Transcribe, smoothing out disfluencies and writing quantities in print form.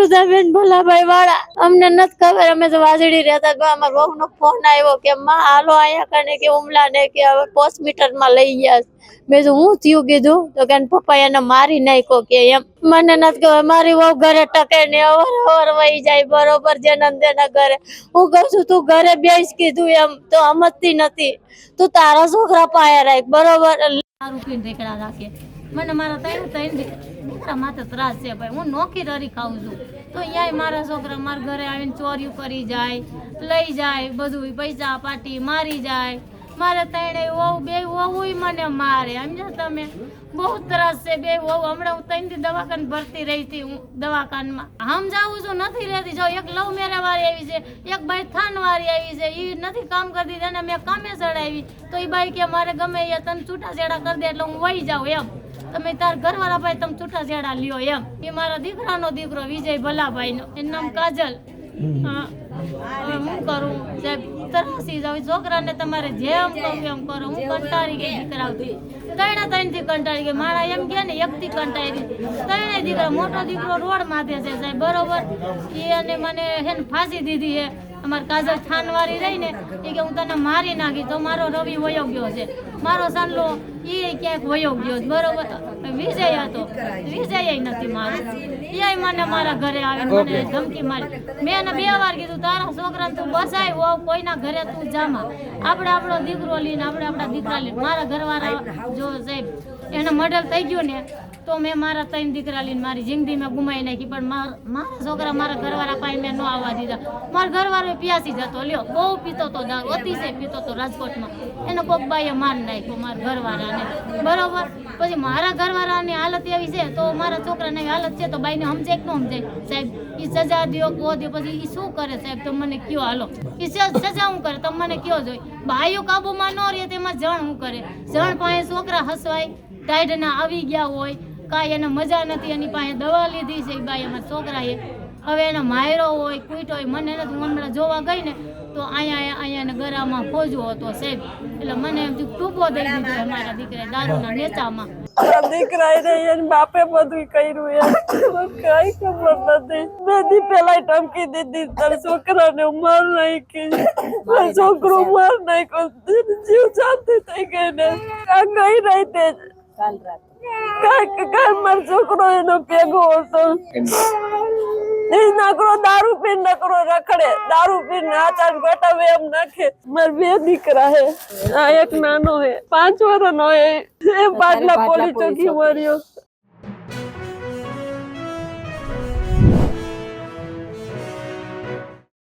અમૃતાબેન ભલાભાઈ વાળા અમને નથી ખબર, અમે તો વાજડી રહેતા. અમારા વહુ નો ફોન આવ્યો કે માં હાલો અહીંયા કને કે ઉમલા ને કે હવે હોસ્પિટલ માં લઈ ગયા. મેં તો હું થયું કીધું તો કે પપ્પા એને મારી નાખ્યો કે એમ. મને નથી ખબર, મારી વહુ ઘરે ટકે ને અવર વહી જાય બરોબર જે નંદેના ઘરે. હું કહું છું તું ઘરે બેસ કીધું એમ તો સમજતી નથી. તું તારા છોકરા પાયા રાખ બરોબર. મારું પીને રેકડા રાખે મને મારા દીકરા માથે ત્રાસ છે ભાઈ. હું નોખી રરી ખાઉં છું તો અહીંયા મારા છોકરા મારા ઘરે આવીને ચોર્યું કરી જાય, લઈ જાય, બધું પૈસા પાટી મારી જાય. મારે ત્રણે વહુ બે વહુ મને મારે, સમજ્યા તમે? બહુ ત્રાસ છે બે વહુ. હમણાં હું 3 દી દવાખાને ભરતી રહી હતી. હું દવાખાનમાં સમજાવું છું નથી રહેતી. જો એક લવ મેરેજ વાળી આવી છે, એક બાઈ થાન વાળી આવી છે. એ નથી કામ કરતી અને મેં કામે ચડાવી તો એ બાઈ કે મારે ગમે એ તને છૂટાછેડા કરી દે એટલે હું વહી જાઉં એમ. તમે તાર ઘરવાળા ભાઈ તમે છૂટાછેડા લ્યો એમ. એ મારા દીકરાનો દીકરો વિજય ભલાભાઈ નો, એનું નામ કાજલ. હા હવે હું કરું સાહેબ, તરાસી જાવ. છોકરાને તમારે જેમ કહું એમ કરો. હું કંટાળી ગઈ દીકરાથી. 3 થી કંટાળી ગઈ. મારા એમ કે ને 1 થી કંટાળી ગઈ. 3 દીકરા. મોટો દીકરો રોડ માથે છે સાહેબ બરોબર. એને મને હેને ફાંસી દીધી છે. અમારે કાજલ થાનવારી રહી ને એ કે હું તને મારી નાખી. તો મારો રવિ વયો ગયો છે. મારો સાંડલો એ ક્યાંક વયો ગયો બરોબર. વિજય હતો, વિજય નથી મારો. એ મને મારા ઘરે આવીને મને ધમકી મારી. મેં એને 2 વાર કીધું તારા છોકરાને તું બસાય કોઈના ઘરે તું જામા. આપણે આપણો દીકરો લઈને આપણે આપણા દીકરા લઈને. મારા ઘરવાળા જો સાહેબ એને મર્ડર થઈ ગયું ને તો મેં મારા 3 દીકરા લઈને મારી જિંદગી મેં ગુમાવી નાખી. પણ મારા છોકરા મારા ઘરવાળા પાસે મેં ન આવવા દીધા. મારા ઘરવાળો પ્યાસી જતો લ્યો, બહુ પીતો તો દારૂ, અતિશય પીતો તો રાજકોટમાં. એને કોક બાઈએ મારી નાખ્યો મારા ઘરવાળાને બરોબર. પછી મારા ઘરવાળાની હાલત એવી છે તો મારા છોકરાની હાલત છે તો બાઈને સમજાય કે ન સમજાય સાહેબ? એ સજા દો કો દો પછી એ શું કરે સાહેબ તમે મને કયો? હાલો એ સજા શું કરે તમે મને કયો? જોઈ ભાઈઓ કાબુમાં ન રહે તેમાં જણ શું કરે? જણ પાસે છોકરા હસવાય ટાઈડના આવી ગયા હોય, કાંઈ એને મજા નથી, એની પાસે દવા લીધી છે બાઈ અમારા છોકરાએ. હવે એને માયરો હોય કૂટો હોય મને નથી. હું હમણાં જોવા ગઈ ને તો અહીંયા ગરામાં ફોજો હતો સાહેબ. એટલે મને એમ ટૂંકો દઈ દીધો મારા દીકરા દારૂના નેચામાં. દીકરા એને બાપે બધું કર્યું એમ કઈ ખબર નથી. 2 દી પેલા ધમકી દીધી તારા છોકરાને માર નાખી, મારો છોકરો માર નાખ્યો. જીવ શાંતિ થઈ ગઈ ને આ ગઈ રહી તે કાલ મારો છોકરો એનો ભેગો હતો. નકરો દારૂ પીને નકરો રખડે, દારૂ પીને આચાર ગોટાવે એમ નાખે. મારા 2 દીકરા હે. આ એક નાનો હે 5 વર્ષનો હે. એ પાટલા પોલીસ ચોકી મર્યો.